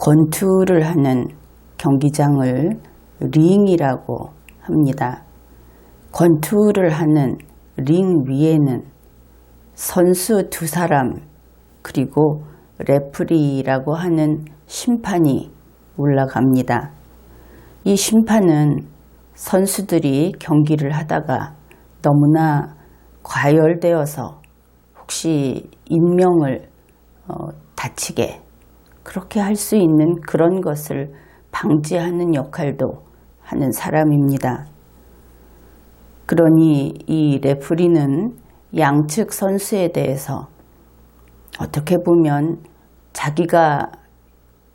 권투를 하는 경기장을 링이라고 합니다. 권투를 하는 링 위에는 선수 두 사람 그리고 레프리라고 하는 심판이 올라갑니다. 이 심판은 선수들이 경기를 하다가 너무나 과열되어서 혹시 인명을 다치게 그렇게 할 수 있는 그런 것을 방지하는 역할도 하는 사람입니다. 그러니 이 레프리는 양측 선수에 대해서 어떻게 보면 자기가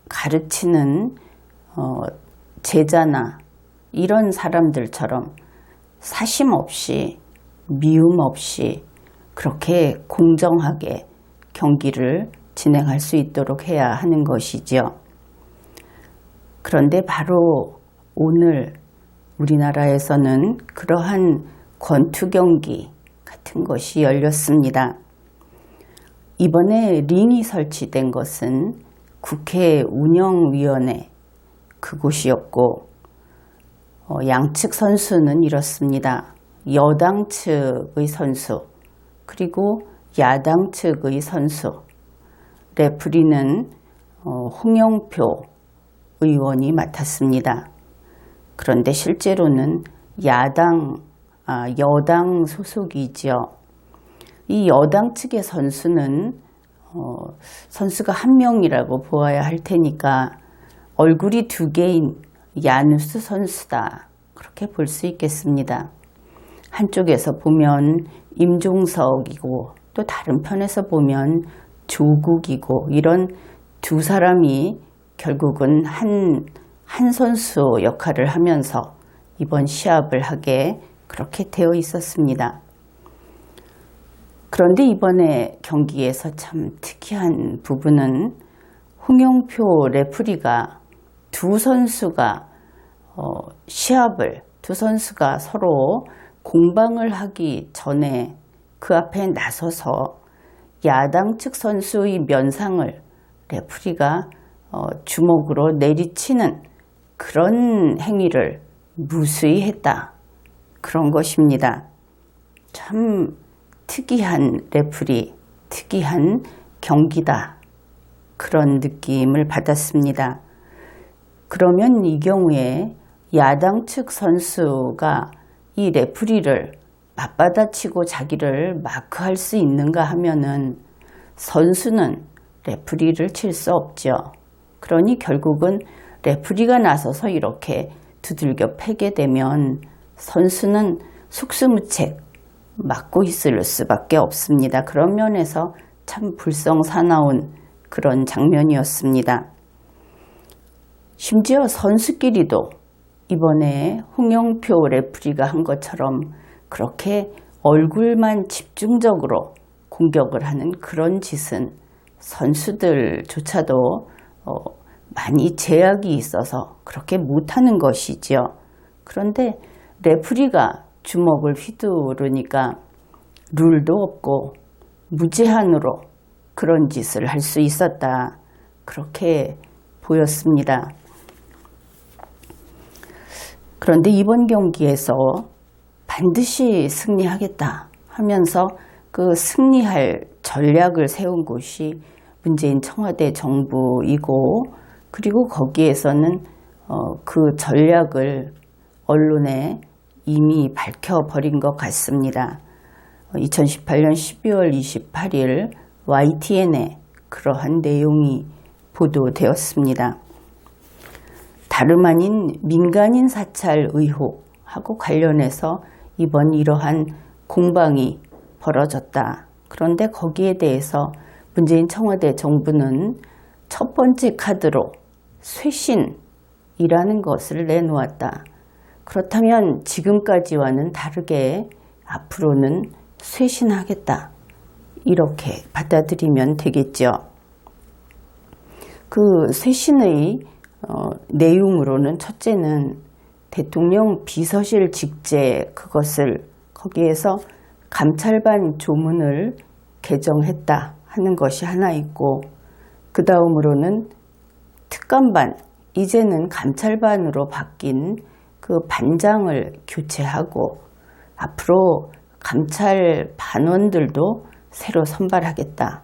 가르치는 제자나 이런 사람들처럼 사심 없이 미움 없이 그렇게 공정하게 경기를 진행할 수 있도록 해야 하는 것이죠. 그런데 바로 오늘 우리나라에서는 그러한 권투 경기 같은 것이 열렸습니다. 이번에 링이 설치된 것은 국회 운영위원회 그곳이었고 양측 선수는 이렇습니다. 여당 측의 선수 그리고 야당 측의 선수 레프리는 홍영표 의원이 맡았습니다. 그런데 실제로는 여당 소속이지요. 이 여당 측의 선수는 선수가 한 명이라고 보아야 할 테니까 얼굴이 두 개인 야누스 선수다 그렇게 볼 수 있겠습니다. 한쪽에서 보면 임종석이고 또 다른 편에서 보면 조국이고 이런 두 사람이 결국은 한 선수 역할을 하면서 이번 시합을 하게 그렇게 되어 있었습니다. 그런데 이번에 경기에서 참 특이한 부분은 홍영표 레프리가 두 선수가 서로 공방을 하기 전에 그 앞에 나서서 야당 측 선수의 면상을 레프리가 주먹으로 내리치는 그런 행위를 무수히 했다. 그런 것입니다. 참 특이한 레프리, 특이한 경기다. 그런 느낌을 받았습니다. 그러면 이 경우에 야당 측 선수가 이 레프리를 맞받아치고 자기를 마크할 수 있는가 하면은 선수는 레프리를 칠 수 없죠. 그러니 결국은 레프리가 나서서 이렇게 두들겨 패게 되면 선수는 속수무책 맞고 있을 수밖에 없습니다. 그런 면에서 참 불성사나운 그런 장면이었습니다. 심지어 선수끼리도 이번에 홍영표 레프리가 한 것처럼 그렇게 얼굴만 집중적으로 공격을 하는 그런 짓은 선수들조차도 많이 제약이 있어서 그렇게 못하는 것이죠. 그런데 레프리가 주먹을 휘두르니까 룰도 없고 무제한으로 그런 짓을 할 수 있었다. 그렇게 보였습니다. 그런데 이번 경기에서 반드시 승리하겠다 하면서 그 승리할 전략을 세운 곳이 문재인 청와대 정부이고 그리고 거기에서는 그 전략을 언론에 이미 밝혀버린 것 같습니다. 2018년 12월 28일 YTN에 그러한 내용이 보도되었습니다. 다름 아닌 민간인 사찰 의혹하고 관련해서 이번 이러한 공방이 벌어졌다. 그런데 거기에 대해서 문재인 청와대 정부는 첫 번째 카드로 쇄신이라는 것을 내놓았다. 그렇다면 지금까지와는 다르게 앞으로는 쇄신하겠다. 이렇게 받아들이면 되겠죠. 그 쇄신의 내용으로는 첫째는 대통령 비서실 직제 그것을 거기에서 감찰반 조문을 개정했다 하는 것이 하나 있고 그 다음으로는 특감반, 이제는 감찰반으로 바뀐 그 반장을 교체하고 앞으로 감찰 반원들도 새로 선발하겠다.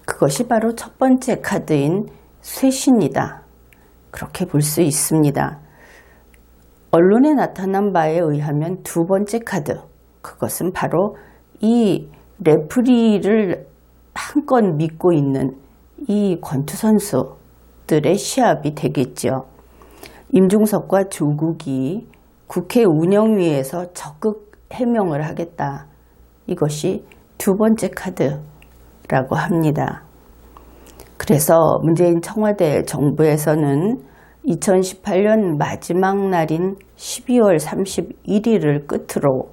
그것이 바로 첫 번째 카드인 쇄신이다. 그렇게 볼 수 있습니다. 언론에 나타난 바에 의하면 두 번째 카드, 그것은 바로 이 레프리를 한껏 믿고 있는 이 권투 선수들의 시합이 되겠죠. 임종석과 조국이 국회 운영위에서 적극 해명을 하겠다. 이것이 두 번째 카드라고 합니다. 그래서 문재인 청와대 정부에서는 2018년 마지막 날인 12월 31일을 끝으로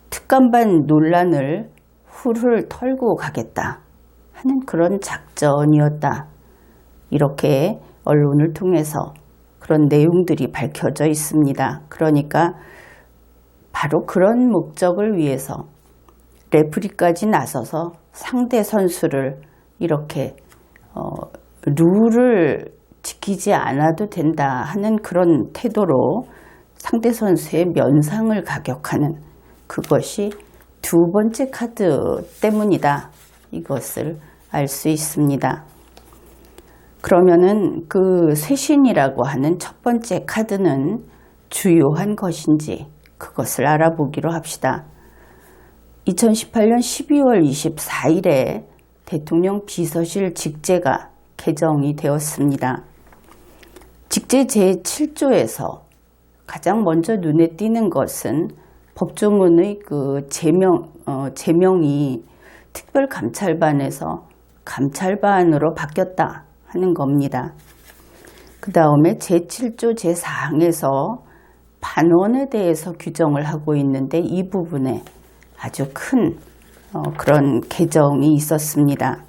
특감반 논란을 훌훌 털고 가겠다 하는 그런 작전이었다. 이렇게 언론을 통해서 그런 내용들이 밝혀져 있습니다. 그러니까 바로 그런 목적을 위해서 레프리까지 나서서 상대 선수를 이렇게 룰을 지키지 않아도 된다 하는 그런 태도로 상대 선수의 면상을 가격하는 그것이 두 번째 카드 때문이다. 이것을 알 수 있습니다. 그러면은 그 쇄신이라고 하는 첫 번째 카드는 주요한 것인지 그것을 알아보기로 합시다. 2018년 12월 24일에 대통령 비서실 직제가 개정이 되었습니다. 직제 제7조에서 가장 먼저 눈에 띄는 것은 법조문의 그 제명이 특별감찰반에서 감찰반으로 바뀌었다 하는 겁니다. 그 다음에 제7조 제4항에서 반원에 대해서 규정을 하고 있는데 이 부분에 아주 큰 그런 개정이 있었습니다.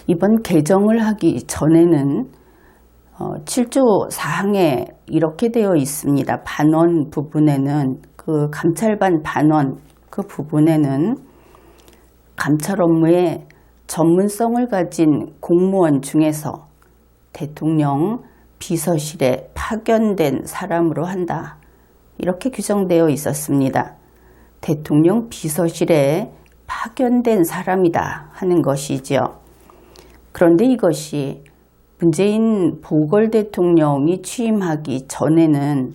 이번 개정을 하기 전에는 7조 4항에 이렇게 되어 있습니다. 반원 부분에는 그 감찰반 반원 그 부분에는 감찰 업무에 전문성을 가진 공무원 중에서 대통령 비서실에 파견된 사람으로 한다. 이렇게 규정되어 있었습니다. 대통령 비서실에 파견된 사람이다 하는 것이죠. 그런데 이것이 문재인 보궐 대통령이 취임하기 전에는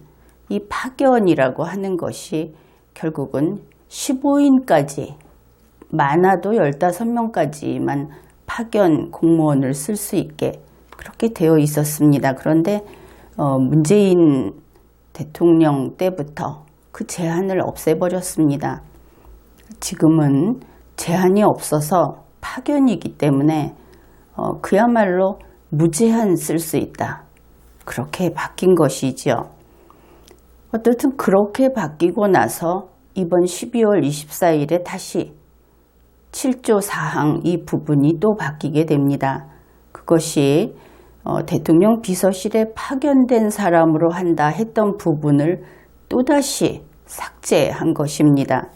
이 파견이라고 하는 것이 결국은 15인까지 많아도 15명까지만 파견 공무원을 쓸 수 있게 그렇게 되어 있었습니다. 그런데 문재인 대통령 때부터 그 제한을 없애버렸습니다. 지금은 제한이 없어서 파견이기 때문에 그야말로 무제한 쓸 수 있다. 그렇게 바뀐 것이죠. 어쨌든 그렇게 바뀌고 나서 이번 12월 24일에 다시 7조 4항 이 부분이 또 바뀌게 됩니다. 그것이 대통령 비서실에 파견된 사람으로 한다 했던 부분을 또다시 삭제한 것입니다.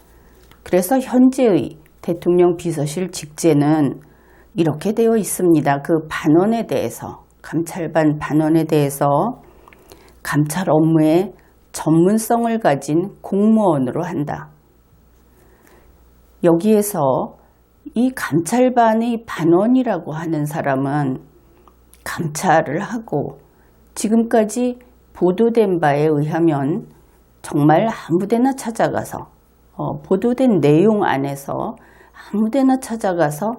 그래서 현재의 대통령 비서실 직제는 이렇게 되어 있습니다. 그 반원에 대해서, 감찰반 반원에 대해서 감찰 업무에 전문성을 가진 공무원으로 한다. 여기에서 이 감찰반의 반원이라고 하는 사람은 감찰을 하고 지금까지 보도된 바에 의하면 정말 아무데나 찾아가서 보도된 내용 안에서 아무데나 찾아가서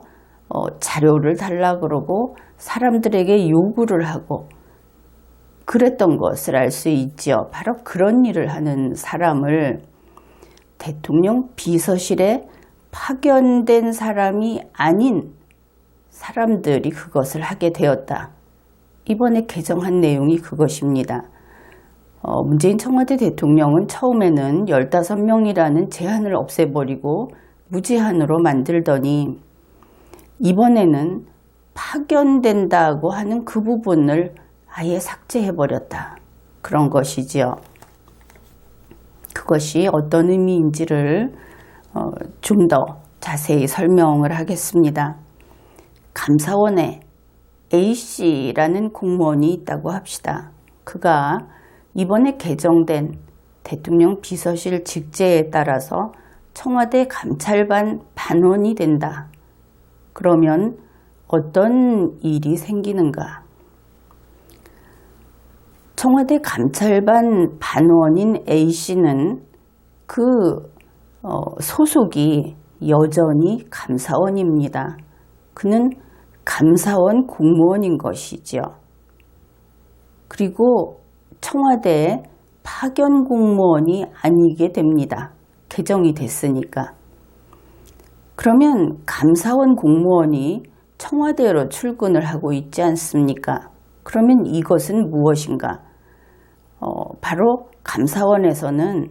자료를 달라 그러고 사람들에게 요구를 하고 그랬던 것을 알 수 있죠. 바로 그런 일을 하는 사람을 대통령 비서실에 파견된 사람이 아닌 사람들이 그것을 하게 되었다. 이번에 개정한 내용이 그것입니다. 문재인 청와대 대통령은 처음에는 15명이라는 제한을 없애버리고 무제한으로 만들더니 이번에는 파견된다고 하는 그 부분을 아예 삭제해버렸다. 그런 것이지요. 그것이 어떤 의미인지를 좀 더 자세히 설명을 하겠습니다. 감사원에 A씨라는 공무원이 있다고 합시다. 그가 이번에 개정된 대통령 비서실 직제에 따라서 청와대 감찰반 반원이 된다. 그러면 어떤 일이 생기는가? 청와대 감찰반 반원인 A씨는 그 소속이 여전히 감사원입니다. 그는 감사원 공무원인 것이죠. 그리고 청와대 파견 공무원이 아니게 됩니다. 개정이 됐으니까. 그러면 감사원 공무원이 청와대로 출근을 하고 있지 않습니까? 그러면 이것은 무엇인가? 바로 감사원에서는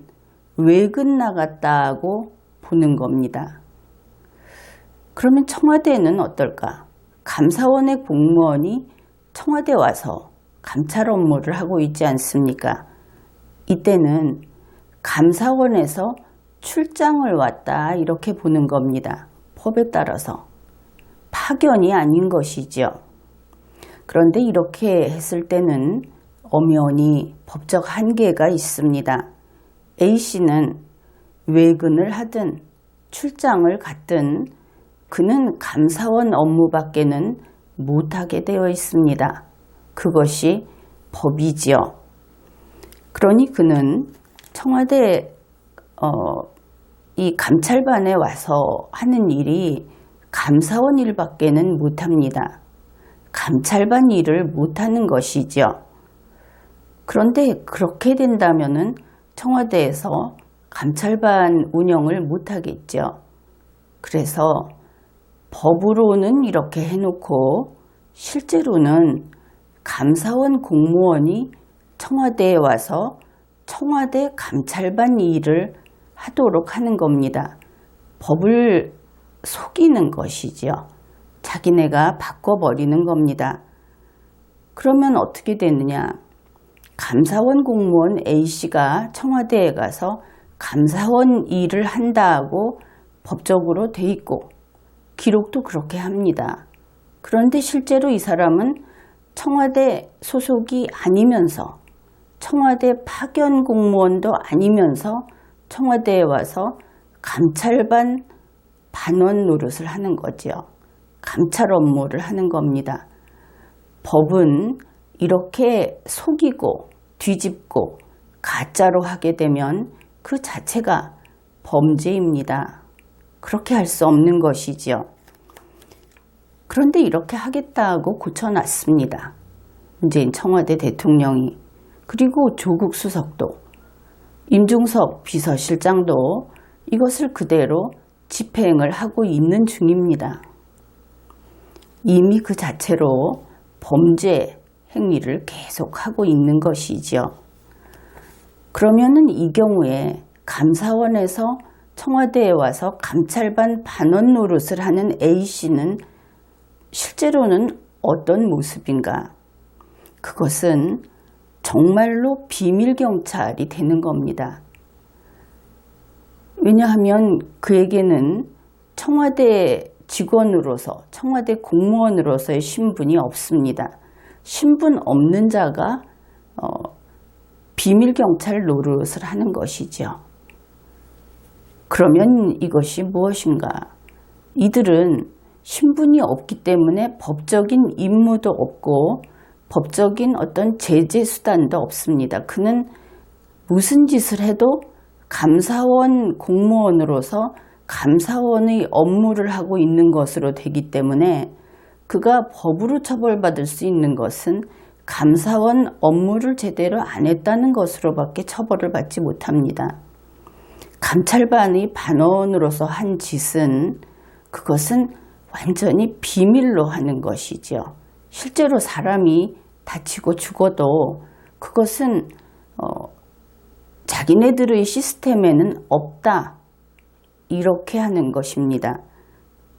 외근 나갔다고 보는 겁니다. 그러면 청와대는 어떨까? 감사원의 공무원이 청와대 와서 감찰 업무를 하고 있지 않습니까? 이때는 감사원에서 출장을 왔다 이렇게 보는 겁니다. 법에 따라서 파견이 아닌 것이죠. 그런데 이렇게 했을 때는 엄연히 법적 한계가 있습니다. A씨는 외근을 하든 출장을 갔든 그는 감사원 업무밖에는 못하게 되어 있습니다. 그것이 법이지요. 그러니 그는 청와대 이 감찰반에 와서 하는 일이 감사원 일밖에는 못합니다. 감찰반 일을 못하는 것이죠. 그런데 그렇게 된다면은 청와대에서 감찰반 운영을 못하겠죠. 그래서 법으로는 이렇게 해놓고 실제로는 감사원 공무원이 청와대에 와서 청와대 감찰반 일을 하도록 하는 겁니다. 법을 속이는 것이죠. 자기네가 바꿔버리는 겁니다. 그러면 어떻게 되느냐? 감사원 공무원 A씨가 청와대에 가서 감사원 일을 한다고 법적으로 돼 있고 기록도 그렇게 합니다. 그런데 실제로 이 사람은 청와대 소속이 아니면서 청와대 파견 공무원도 아니면서 청와대에 와서 감찰반 반원 노릇을 하는 거죠. 감찰 업무를 하는 겁니다. 법은 이렇게 속이고 뒤집고 가짜로 하게 되면 그 자체가 범죄입니다. 그렇게 할 수 없는 것이지요. 그런데 이렇게 하겠다고 고쳐놨습니다. 문재인 청와대 대통령이. 그리고 조국 수석도, 임종석 비서실장도 이것을 그대로 집행을 하고 있는 중입니다. 이미 그 자체로 범죄 행위를 계속하고 있는 것이죠. 그러면은 이 경우에 감사원에서 청와대에 와서 감찰반 반원 노릇을 하는 A씨는 실제로는 어떤 모습인가? 그것은 정말로 비밀경찰이 되는 겁니다. 왜냐하면 그에게는 청와대 직원으로서, 청와대 공무원으로서의 신분이 없습니다. 신분 없는 자가 비밀경찰 노릇을 하는 것이죠. 그러면 이것이 무엇인가? 이들은 신분이 없기 때문에 법적인 임무도 없고 법적인 어떤 제재 수단도 없습니다. 그는 무슨 짓을 해도 감사원 공무원으로서 감사원의 업무를 하고 있는 것으로 되기 때문에 그가 법으로 처벌받을 수 있는 것은 감사원 업무를 제대로 안 했다는 것으로밖에 처벌을 받지 못합니다. 감찰반의 반원으로서 한 짓은 그것은 완전히 비밀로 하는 것이죠. 실제로 사람이 다치고 죽어도 그것은 자기네들의 시스템에는 없다. 이렇게 하는 것입니다.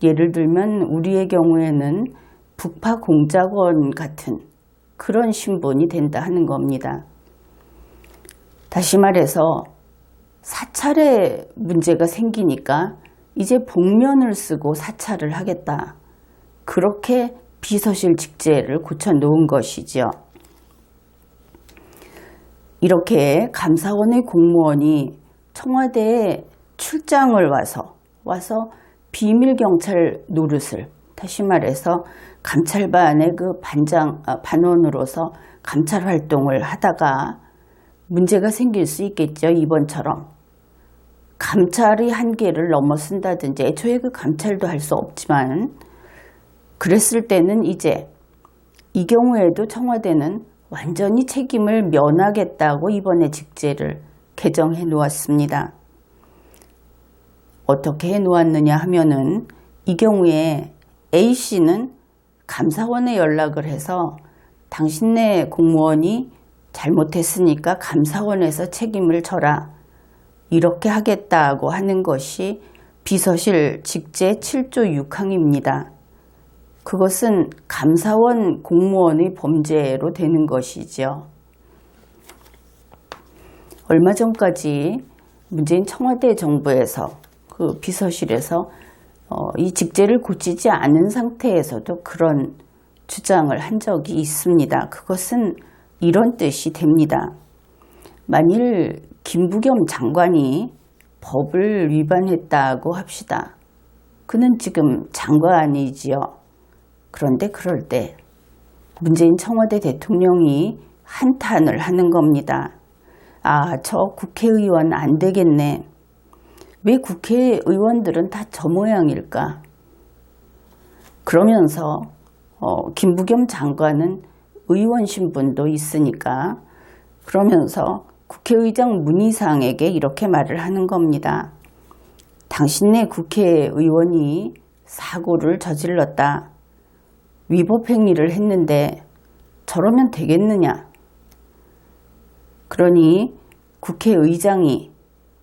예를 들면 우리의 경우에는 북파 공작원 같은 그런 신분이 된다 하는 겁니다. 다시 말해서 사찰에 문제가 생기니까 이제 복면을 쓰고 사찰을 하겠다. 그렇게 비서실 직제를 고쳐 놓은 것이죠. 이렇게 감사원의 공무원이 청와대에 출장을 와서 비밀경찰 노릇을, 다시 말해서 감찰반의 그 반원으로서 감찰 활동을 하다가 문제가 생길 수 있겠죠. 이번처럼 감찰의 한계를 넘어선다든지, 애초에 그 감찰도 할 수 없지만, 그랬을 때는 이제 이 경우에도 청와대는 완전히 책임을 면하겠다고 이번에 직제를 개정해 놓았습니다. 어떻게 해 놓았느냐 하면은, 이 경우에 A씨는 감사원에 연락을 해서 당신네 공무원이 잘못했으니까 감사원에서 책임을 져라, 이렇게 하겠다고 하는 것이 비서실 직제 7조 6항입니다. 그것은 감사원 공무원의 범죄로 되는 것이죠. 얼마 전까지 문재인 청와대 정부에서 그 비서실에서 이 직제를 고치지 않은 상태에서도 그런 주장을 한 적이 있습니다. 그것은 이런 뜻이 됩니다. 만일 김부겸 장관이 법을 위반했다고 합시다. 그는 지금 장관이지요. 그런데 그럴 때 문재인 청와대 대통령이 한탄을 하는 겁니다. 아, 저 국회의원 안 되겠네. 왜 국회의원들은 다 저 모양일까? 그러면서 김부겸 장관은 의원 신분도 있으니까, 그러면서 국회의장 문희상에게 이렇게 말을 하는 겁니다. 당신네 국회의원이 사고를 저질렀다. 위법 행위를 했는데 저러면 되겠느냐? 그러니 국회의장이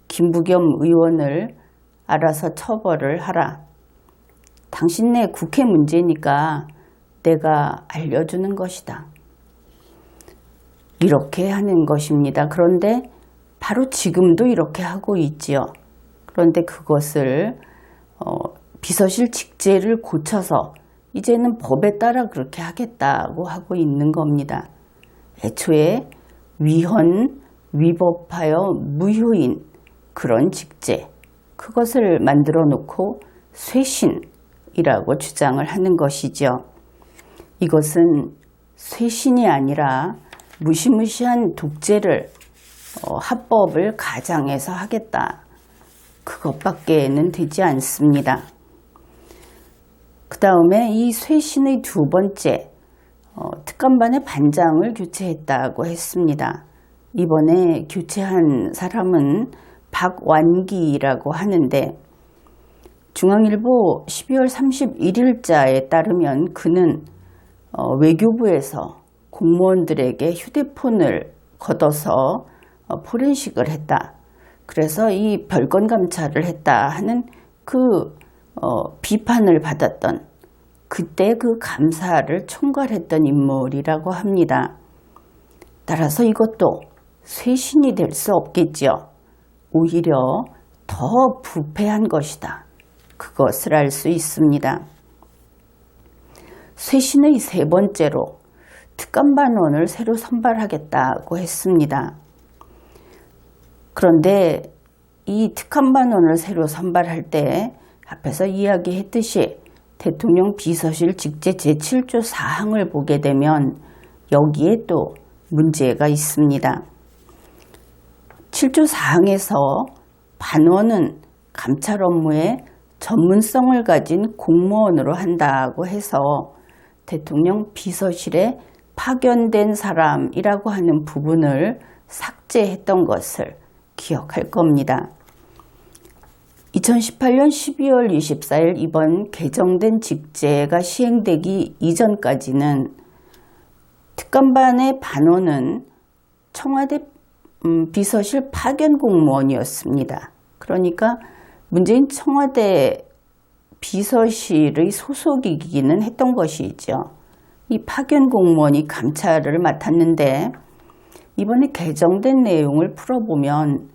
김부겸 의원을 알아서 처벌을 하라. 당신네 국회 문제니까 내가 알려주는 것이다. 이렇게 하는 것입니다. 그런데 바로 지금도 이렇게 하고 있지요. 그런데 그것을 비서실 직제를 고쳐서 이제는 법에 따라 그렇게 하겠다고 하고 있는 겁니다. 애초에 위법하여 무효인 그런 직제, 그것을 만들어 놓고 쇄신이라고 주장을 하는 것이죠. 이것은 쇄신이 아니라 무시무시한 독재를 합법을 가장해서 하겠다, 그것밖에는 되지 않습니다. 그 다음에 이 쇄신의 두 번째, 특감반의 반장을 교체했다고 했습니다. 이번에 교체한 사람은 박완기라고 하는데, 중앙일보 12월 31일자에 따르면 그는 외교부에서 공무원들에게 휴대폰을 걷어서 포렌식을 했다. 그래서 이 별건 감찰을 했다 하는 그 비판을 받았던, 그때 그 감사를 총괄했던 인물이라고 합니다. 따라서 이것도 쇄신이 될 수 없겠죠. 오히려 더 부패한 것이다, 그것을 알 수 있습니다. 쇄신의 세 번째로 특감반원을 새로 선발하겠다고 했습니다. 그런데 이 특감반원을 새로 선발할 때 앞에서 이야기했듯이 대통령 비서실 직제 제7조 4항을 보게 되면 여기에 또 문제가 있습니다. 7조 4항에서 반원은 감찰 업무에 전문성을 가진 공무원으로 한다고 해서 대통령 비서실에 파견된 사람이라고 하는 부분을 삭제했던 것을 기억할 겁니다. 2018년 12월 24일 이번 개정된 직제가 시행되기 이전까지는 특감반의 반원은 청와대 비서실 파견 공무원이었습니다. 그러니까 문재인 청와대 비서실의 소속이기는 했던 것이죠. 이 파견 공무원이 감찰을 맡았는데, 이번에 개정된 내용을 풀어보면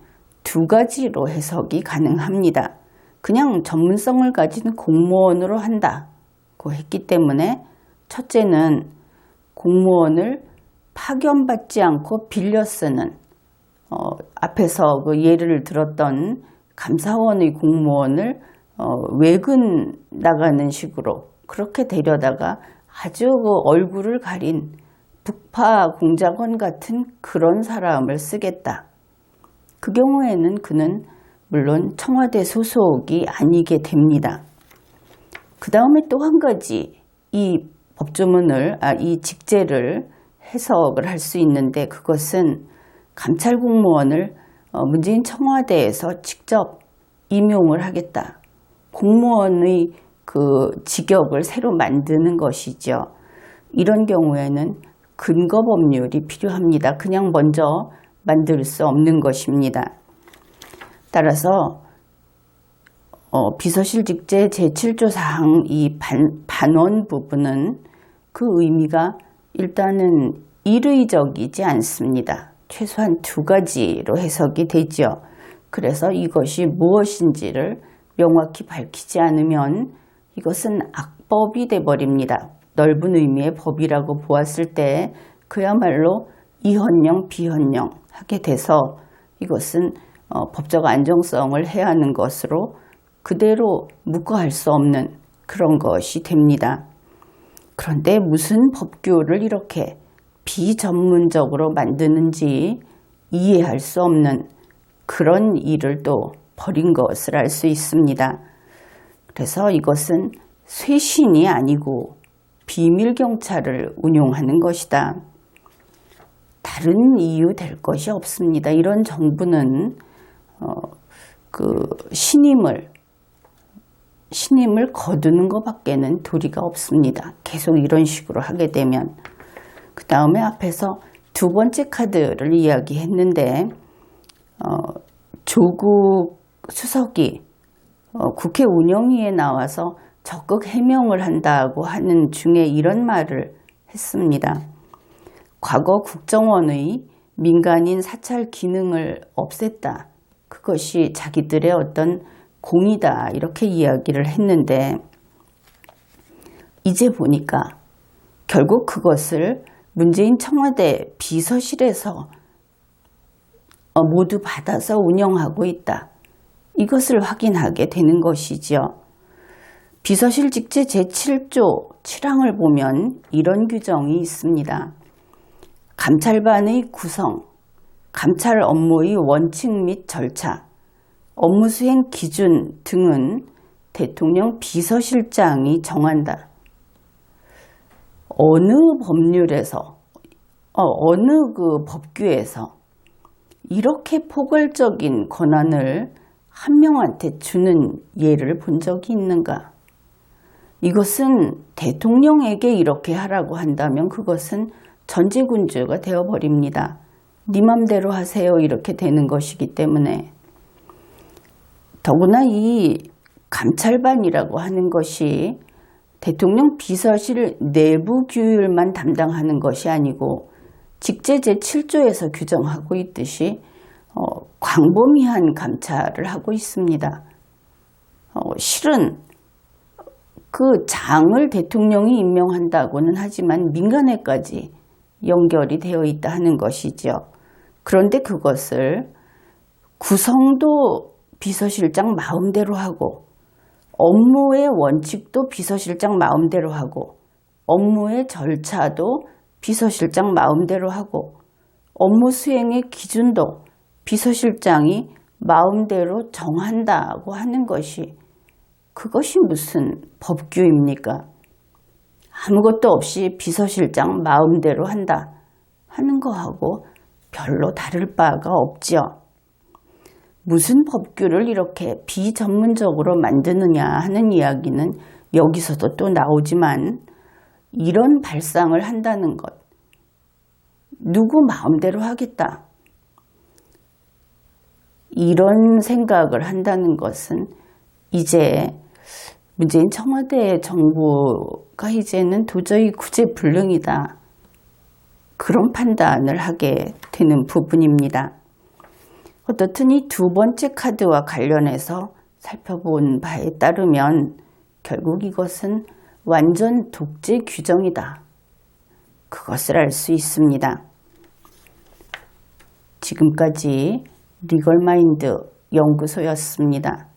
두 가지로 해석이 가능합니다. 그냥 전문성을 가진 공무원으로 한다고 했기 때문에 첫째는 공무원을 파견받지 않고 빌려 쓰는, 앞에서 그 예를 들었던 감사원의 공무원을 외근 나가는 식으로 그렇게 데려다가 아주 그 얼굴을 가린 북파 공작원 같은 그런 사람을 쓰겠다. 그 경우에는 그는 물론 청와대 소속이 아니게 됩니다. 그 다음에 또 한 가지 이 법조문을, 이 직제를 해석을 할 수 있는데, 그것은 감찰 공무원을 문재인 청와대에서 직접 임용을 하겠다. 공무원의 그 직역을 새로 만드는 것이죠. 이런 경우에는 근거 법률이 필요합니다. 그냥 먼저 만들 수 없는 것입니다. 따라서 비서실 직제 제7조 사항 이 반원 부분은 그 의미가 일단은 일의적이지 않습니다. 최소한 두 가지로 해석이 되죠. 그래서 이것이 무엇인지를 명확히 밝히지 않으면 이것은 악법이 돼버립니다. 넓은 의미의 법이라고 보았을 때 그야말로 이헌령 비헌령 하게 돼서 이것은 법적 안정성을 해하는 것으로 그대로 묵과할 수 없는 그런 것이 됩니다. 그런데 무슨 법규를 이렇게 비전문적으로 만드는지 이해할 수 없는 그런 일을 또 벌인 것을 알 수 있습니다. 그래서 이것은 쇄신이 아니고 비밀경찰을 운용하는 것이다. 다른 이유 될 것이 없습니다. 이런 정부는 신임을 거두는 것밖에는 도리가 없습니다. 계속 이런 식으로 하게 되면. 그 다음에 앞에서 두 번째 카드를 이야기했는데 조국 수석이 국회 운영위에 나와서 적극 해명을 한다고 하는 중에 이런 말을 했습니다. 과거 국정원의 민간인 사찰 기능을 없앴다. 그것이 자기들의 어떤 공이다. 이렇게 이야기를 했는데 이제 보니까 결국 그것을 문재인 청와대 비서실에서 모두 받아서 운영하고 있다. 이것을 확인하게 되는 것이죠. 비서실 직제 제7조 7항을 보면 이런 규정이 있습니다. 감찰반의 구성, 감찰 업무의 원칙 및 절차, 업무 수행 기준 등은 대통령 비서실장이 정한다. 어느 법률에서, 어느 그 법규에서 이렇게 포괄적인 권한을 한 명한테 주는 예를 본 적이 있는가? 이것은 대통령에게 이렇게 하라고 한다면 그것은 전제군주가 되어버립니다. 네 맘대로 하세요 이렇게 되는 것이기 때문에. 더구나 이 감찰반이라고 하는 것이 대통령 비서실 내부 규율만 담당하는 것이 아니고 직제 제7조에서 규정하고 있듯이 광범위한 감찰을 하고 있습니다. 실은 그 장을 대통령이 임명한다고는 하지만 민간에까지 연결이 되어 있다 하는 것이죠. 그런데 그것을 구성도 비서실장 마음대로 하고 업무의 원칙도 비서실장 마음대로 하고 업무의 절차도 비서실장 마음대로 하고 업무 수행의 기준도 비서실장이 마음대로 정한다고 하는 것이 그것이 무슨 법규입니까? 아무것도 없이 비서실장 마음대로 한다 하는 거하고 별로 다를 바가 없죠. 무슨 법규를 이렇게 비전문적으로 만드느냐 하는 이야기는 여기서도 또 나오지만 이런 발상을 한다는 것, 누구 마음대로 하겠다. 이런 생각을 한다는 것은 이제 문재인 청와대 정부가 이제는 도저히 구제불능이다. 그런 판단을 하게 되는 부분입니다. 어떻든 이 두 번째 카드와 관련해서 살펴본 바에 따르면 결국 이것은 완전 독재 규정이다. 그것을 알 수 있습니다. 지금까지 리걸마인드 연구소였습니다.